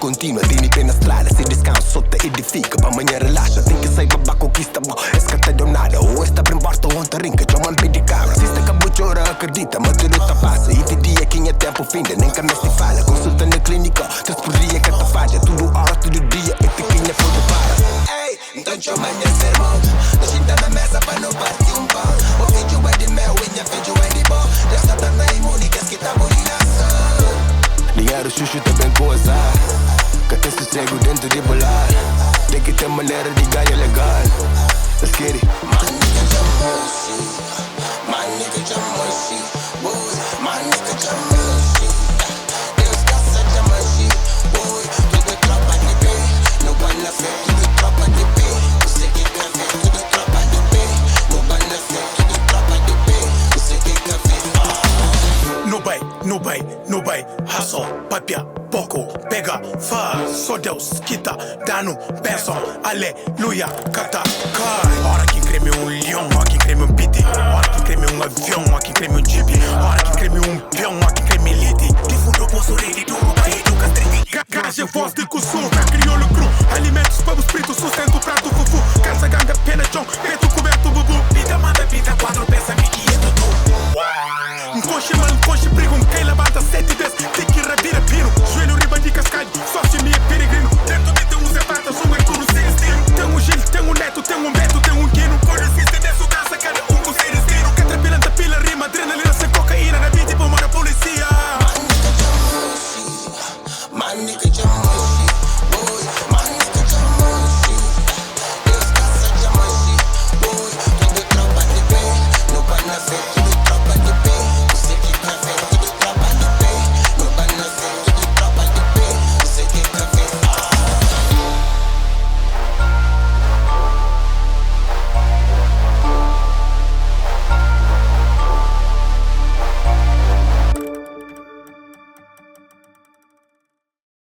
contínua, tem pé na estrada, se descansa, solta, edifica. Pra amanhã relaxa, tem que sair babá, conquista, bom. Esse que tá deu nada, ou esta bem borta, ou ontem rinca, já man pede cabra. Se esta acabou de chorar, acredita, mas tudo tá passa. E te dia quem é tempo finda, nem que se fala. Consulta na clínica, 3 por dia que tá falha. Tudo hora, tudo dia, e pequena foda para. Ei, então te amanhecer, irmão. Tô sentando na mesa pra não partir um pão. O vídeo é de mel, e minha vídeo é de bom. Desta dana imune, que que tá burinação. Dinheiro chuchu também coisa. Que tem sossego dentro de bolar. Tem que ter maneira de ganhar legal. Let's get it. My nigga Jamoshi, my nigga Jamoshi, boy, my nigga Jamoshi. Deus caça Jamoshi, boy. Tudo tropa de pé, no banho fé, tudo tropa de pé. Você que quer ver, tudo tropa de pé. No banho fé, tudo tropa de pé. Você que quer ver. No bay, hustle, papia, pouco, pega, faz, só Deus quita, dano, benção, aleluia, cata, cai. Hora que creme leão, hora que creme piti, hora que creme avião, hora que creme jeep, hora que creme peão, hora que creme liti. De fundo posso rede do pai do castriti. Gaja voz de cusum, crioulo cru, alimentos para o espírito, sustento prato fufu, cansa ganga, pena chão, preto coberto bubu. Pita manda, pita quadro, peça, miki e tudo. Coxe, mano, coxe, briga, quem levanta 7 vezes, tem que revira pino. Joelho, riba de cascalho, sorte minha peregrino. Dentro de tem um Zé Prata, sou um Arturo sem estilo. Tem um Gil, tem um Neto, tem um Beto, tem um Quino.